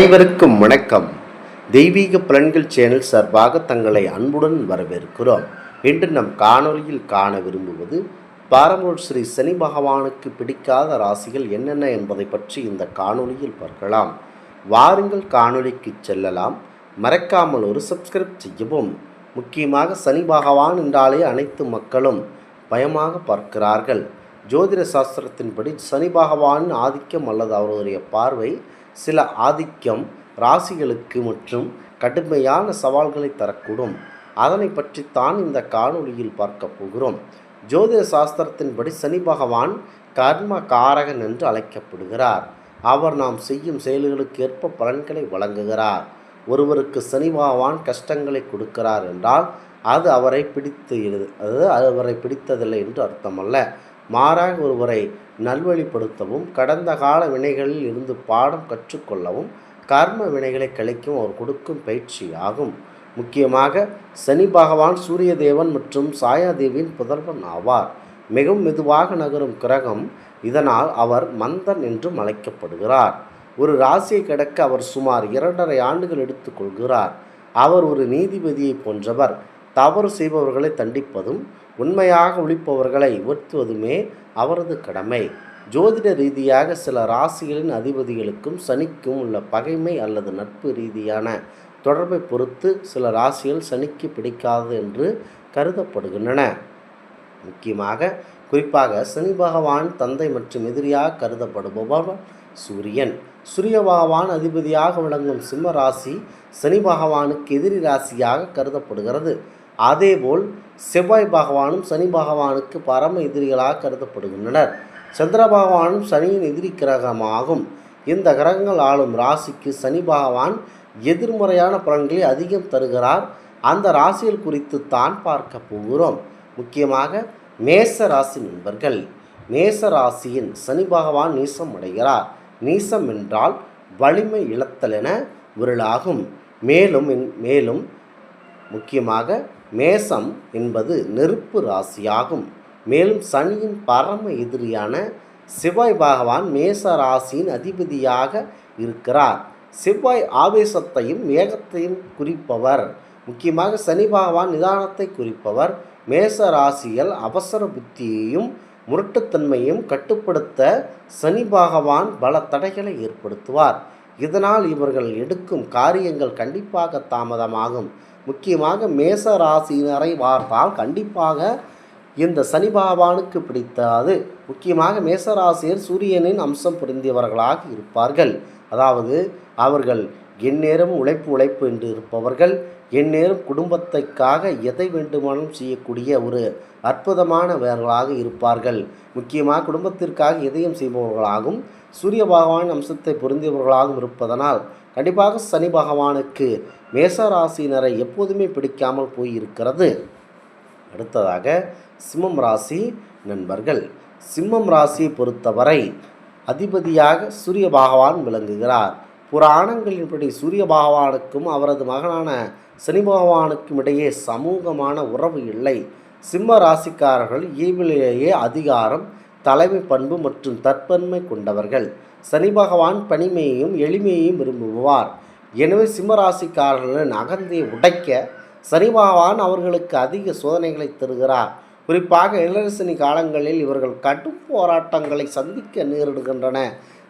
அனைவருக்கும் வணக்கம். தெய்வீக பலன்கள் சேனல் சார்பாக தங்களை அன்புடன் வரவேற்கிறோம். இன்று நம் காணொலியில் காண விரும்புவது பாரம்பரிய ஸ்ரீ சனி பகவானுக்கு பிடிக்காத ராசிகள் என்னென்ன என்பதை பற்றி இந்த காணொலியில் பார்க்கலாம். வாருங்கள் காணொலிக்கு செல்லலாம். மறக்காமல் ஒரு சப்ஸ்கிரைப் செய்யவும். முக்கியமாக சனி பகவான் என்றாலே அனைத்து மக்களும் பயமாக பார்க்கிறார்கள். ஜோதிட சாஸ்திரத்தின்படி சனி பகவானின் ஆதிக்கம் அல்லது அவருடைய பார்வை சில ஆதிக்கம் ராசிகளுக்கு மற்றும் கடுமையான சவால்களை தரக்கூடும். அதனை பற்றித்தான் இந்த காணொலியில் பார்க்க போகிறோம். ஜோதிட சாஸ்திரத்தின்படி சனி பகவான் கர்ம காரகன் என்று அழைக்கப்படுகிறார். அவர் நாம் செய்யும் செயல்களுக்கு ஏற்ப பலன்களை வழங்குகிறார். ஒருவருக்கு சனி பகவான் கஷ்டங்களை கொடுக்கிறார் என்றால் அது அவரை பிடித்ததில்லை என்று அர்த்தமல்ல. மாறாக ஒருவரை நல்வழிப்படுத்தவும் கடந்த கால வினைகளில் இருந்து பாடம் கற்றுக்கொள்ளவும் கர்ம வினைகளை கழிக்கும் அவர் கொடுக்கும் பயிற்சியாகும். முக்கியமாக சனி பகவான் சூரிய தேவன் மற்றும் சாயாதேவியின் புதல்வன் ஆவார். மிகவும் மெதுவாக நகரும் கிரகம். இதனால் அவர் மந்தன் என்றும் அழைக்கப்படுகிறார். ஒரு ராசியை கடக்க அவர் சுமார் 2.5 ஆண்டுகள் எடுத்துக்கொள்கிறார். அவர் ஒரு நீதிபதியை போன்றவர். தவறு செய்பவர்களை தண்டிப்பதும் உண்மையாக ஒழிப்பவர்களை உயர்த்துவதுமே அவரது கடமை. ஜோதிட ரீதியாக சில ராசிகளின் அதிபதிகளுக்கும் சனிக்கும் உள்ள பகைமை அல்லது நட்பு ரீதியான தொடர்பை பொறுத்து சில ராசிகள் சனிக்கு பிடிக்காது என்று கருதப்படுகின்றன. குறிப்பாக சனி பகவான் தந்தை மற்றும் எதிரியாக கருதப்படுபவர் சூரியன். சூரிய பகவான் அதிபதியாக விளங்கும் சிம்ம ராசி சனி பகவானுக்கு எதிரி ராசியாக கருதப்படுகிறது. அதேபோல் செவ்வாய் பகவானும் சனி பகவானுக்கு பரம எதிரிகளாக கருதப்படுகின்றனர். சந்திர பகவானும் சனியின் எதிரி கிரகமாகும். இந்த கிரகங்கள் ஆளும் ராசிக்கு சனி பகவான் எதிர்மறையான பலன்களை அதிகம் தருகிறார். அந்த ராசிகள் குறித்து தான் பார்க்க போகிறோம். முக்கியமாக மேச ராசி நண்பர்கள். மேச ராசியின் சனி பகவான் நீசம் அடைகிறார். நீசம் என்றால் வலிமை இழத்தல் என விரலாகும். மேலும் முக்கியமாக மேசம் என்பது நெருப்பு ராசியாகும். மேலும் சனியின் பரம எதிரியான செவ்வாய் பகவான் மேச ராசியின் அதிபதியாக இருக்கிறார். செவ்வாய் ஆவேசத்தையும் வேகத்தையும் குறிப்பவர். முக்கியமாக சனி பகவான் நிதானத்தை குறிப்பவர். மேச ராசியில் அவசர புத்தியையும் முரட்டுத்தன்மையும் கட்டுப்படுத்த சனி பகவான் பல தடைகளை ஏற்படுத்துவார். இதனால் இவர்கள் எடுக்கும் காரியங்கள் கண்டிப்பாக தாமதமாகும். முக்கியமாக மேச ராசியினரை பார்த்தால் கண்டிப்பாக இந்த சனி பகவானுக்கு பிடித்தாது. முக்கியமாக மேசராசியர் சூரியனின் அம்சம் பொருந்தியவர்களாக இருப்பார்கள். அதாவது அவர்கள் எந்நேரம் உழைப்பு என்று இருப்பவர்கள். எந்நேரம் குடும்பத்தைக்காக எதை வேண்டுமானாலும் செய்யக்கூடிய ஒரு அற்புதமானவர்களாக இருப்பார்கள். முக்கியமாக குடும்பத்திற்காக எதையும் செய்பவர்களாகவும் சூரிய பகவான் அம்சத்தை பொருந்தியவர்களாகவும் இருப்பதனால் கண்டிப்பாக சனி பகவானுக்கு மேசராசினரை எப்போதுமே பிடிக்காமல் போயிருக்கிறது. அடுத்ததாக சிம்மம் ராசி நண்பர்கள். சிம்மம் ராசியை பொறுத்தவரை அதிபதியாக சூரிய பகவான் விளங்குகிறார். புராணங்களின்படி சூரிய பகவானுக்கும் அவரது மகனான சனி பகவானுக்கும் இடையே சமூகமான உறவு இல்லை. சிம்ம ராசிக்காரர்கள் இயல்பிலேயே அதிகாரம், தலைமை பண்பு மற்றும் தற்பன்மை கொண்டவர்கள். சனி பகவான் பணிமையையும் எளிமையையும் விரும்புவார். எனவே சிம்மராசிக்காரர்களின் அகந்தையை உடைக்க சனி பகவான் அவர்களுக்கு அதிக சோதனைகளை தருகிறார். குறிப்பாக இளரசனி காலங்களில் இவர்கள் கடும் போராட்டங்களை சந்திக்க நேரிடுகின்றன.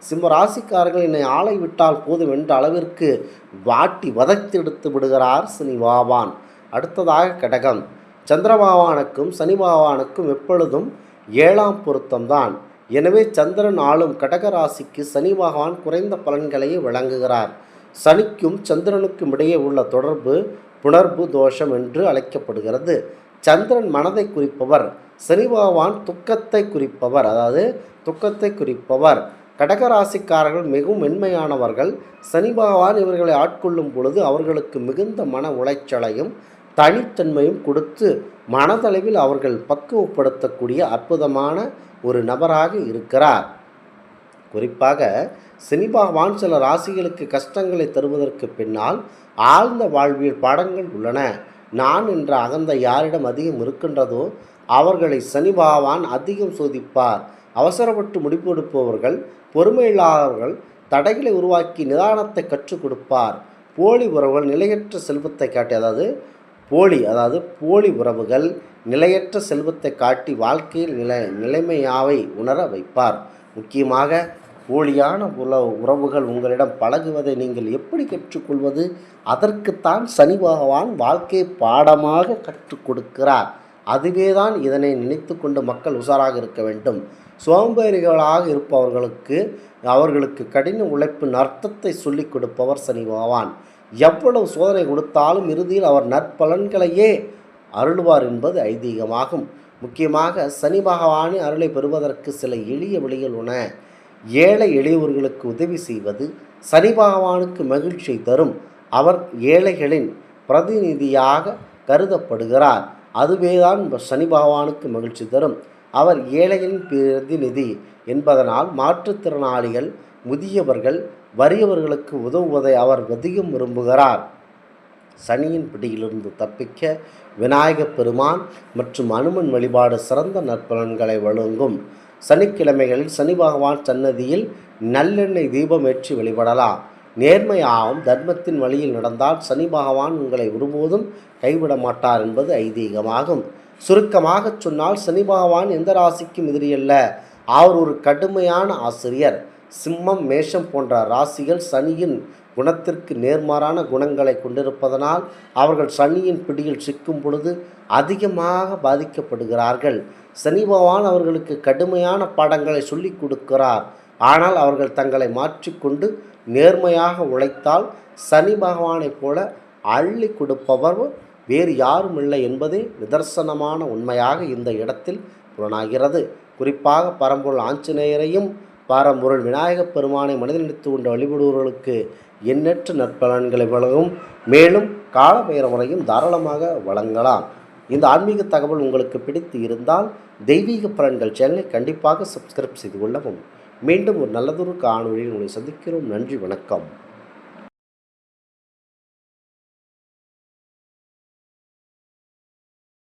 சிம்ம ராசிக்காரர்கள் என்னை ஆளை விட்டால் போதும் என்ற அளவிற்கு வாட்டி வதைத்தெடுத்து விடுகிறார் சனி பகவான். அடுத்ததாக கடகம். சந்திர பகவானுக்கும் சனி பகவானுக்கும் எப்பொழுதும் 7ஆம் பொருத்தம்தான். எனவே சந்திரன் ஆளும் கடக ராசிக்கு சனி பகவான் குறைந்த பலன்களையே வழங்குகிறார். சனிக்கும் சந்திரனுக்கும் இடையே உள்ள தொடர்பு புணர்வு தோஷம் என்று அழைக்கப்படுகிறது. சந்திரன் மனதை குறிப்பவர், சனி பகவான் துக்கத்தை குறிப்பவர். கடகராசிக்காரர்கள் மிகவும் மென்மையானவர்கள். சனி பகவான் இவர்களை ஆட்கொள்ளும் பொழுது அவர்களுக்கு மிகுந்த மன உளைச்சலையும் தனித்தன்மையும் கொடுத்து மனதளவில் அவர்கள் பக்குவப்படுத்தக்கூடிய அற்புதமான ஒரு நபராக இருக்கிறார். குறிப்பாக சனி பகவான் சில ராசிகளுக்கு கஷ்டங்களை தருவதற்கு பின்னால் ஆழ்ந்த வாழ்வியல் பாடங்கள் உள்ளன. நான் என்ற அகந்தை யாரிடம் அதிகம் இருக்கின்றதோ அவர்களை சனி பகவான் அதிகம் சோதிப்பார். அவசரப்பட்டு முடிவெடுப்பவர்கள், பொறுமையில்லாதவர்கள், தடைகளை உருவாக்கி நிதானத்தை கற்றுக் கொடுப்பார். போலி உறவுகள் நிலையற்ற செல்வத்தை காட்டி போலி உறவுகள் நிலையற்ற செல்வத்தை காட்டி வாழ்க்கையில் நிலைமையாவை உணர வைப்பார். முக்கியமாக போலியான உறவுகள் உங்களிடம் பழகுவதை நீங்கள் எப்படி கற்றுக்கொள்வது? அதற்குத்தான் சனி பகவான் வாழ்க்கை பாடமாக கற்றுக் கொடுக்கிறார். அதுவேதான் இதனை நினைத்து கொண்டு மக்கள் உஷாராக இருக்க வேண்டும். சோம்பேறிகளாக இருப்பவர்களுக்கு அவர்களுக்கு கடின உழைப்பின் அர்த்தத்தை சொல்லிக் கொடுப்பவர் சனி பகவான். எவ்வளவு சோதனை கொடுத்தாலும் இறுதியில் அவர் நற்பலன்களையே அருள்வார் என்பது ஐதீகமாகும். முக்கியமாக சனி பகவானின் அருளை பெறுவதற்கு சில எளிய வழிகள் உள்ளன. ஏழை எளியவர்களுக்கு உதவி செய்வது சனி பகவானுக்கு மகிழ்ச்சியை தரும். அவர் ஏழைகளின் பிரதிநிதியாக கருதப்படுகிறார். அதுவேதான் சனி பகவானுக்கு மகிழ்ச்சி தரும். அவர் ஏழைகளின் பிரதிநிதி என்பதனால் மாற்றுத்திறனாளிகள், முதியவர்கள், வறியவர்களுக்கு உதவுவதை அவர் அதிகம் விரும்புகிறார். சனியின் பிடியிலிருந்து தப்பிக்க விநாயகப் பெருமான் மற்றும் அனுமன் வழிபாடு சிறந்த நற்பலன்களை வழங்கும். சனிக்கிழமைகளில் சனி பகவான் சன்னதியில் நல்லெண்ணெய் தீபம் ஏற்றி வழிபடலாம். நேர்மையாகவும் தர்மத்தின் வழியில் நடந்தால் சனி பகவான் உங்களை ஒருபோதும் கைவிட மாட்டார் என்பது ஐதீகமாகும். சுருக்கமாக சொன்னால் சனி பகவான் எந்த ராசிக்கும் எதிரியல்ல. அவர் ஒரு கடுமையான ஆசிரியர். சிம்மம், மேஷம் போன்ற ராசிகள் சனியின் குணத்திற்கு நேர்மாறான குணங்களை கொண்டிருப்பதனால் அவர்கள் சனியின் பிடியில் சிக்கும் பொழுது அதிகமாக பாதிக்கப்படுகிறார்கள். சனி பகவான் அவர்களுக்கு கடுமையான பாடங்களை சொல்லிக் கொடுக்கிறார். ஆனால் அவர்கள் தங்களை மாற்றிக்கொண்டு நேர்மையாக உழைத்தால் சனி பகவானைப் போல அள்ளி கொடுப்பவர் வேறு யாரும் இல்லை என்பதே நிதர்சனமான உண்மையாக இந்த இடத்தில் புலனாகிறது. குறிப்பாக பரம்பொருள் ஆஞ்சநேயரையும் பரம்பொருள் விநாயகப் பெருமானை மனதில் நினைத்து கொண்டு வழிபடுபவர்களுக்கு எண்ணற்ற நற்பலன்களை வழங்கும். மேலும் காலபைரவரையும் தாராளமாக வழங்கலாம். இந்த ஆன்மீக தகவல் உங்களுக்கு பிடித்து இருந்தால் தெய்வீக பலன்கள் சேனலை கண்டிப்பாக சப்ஸ்கிரைப் செய்து கொள்ளவும். மீண்டும் ஒரு நல்லதொரு காணொளியில் உங்களை சந்திக்கிறோம். நன்றி, வணக்கம்.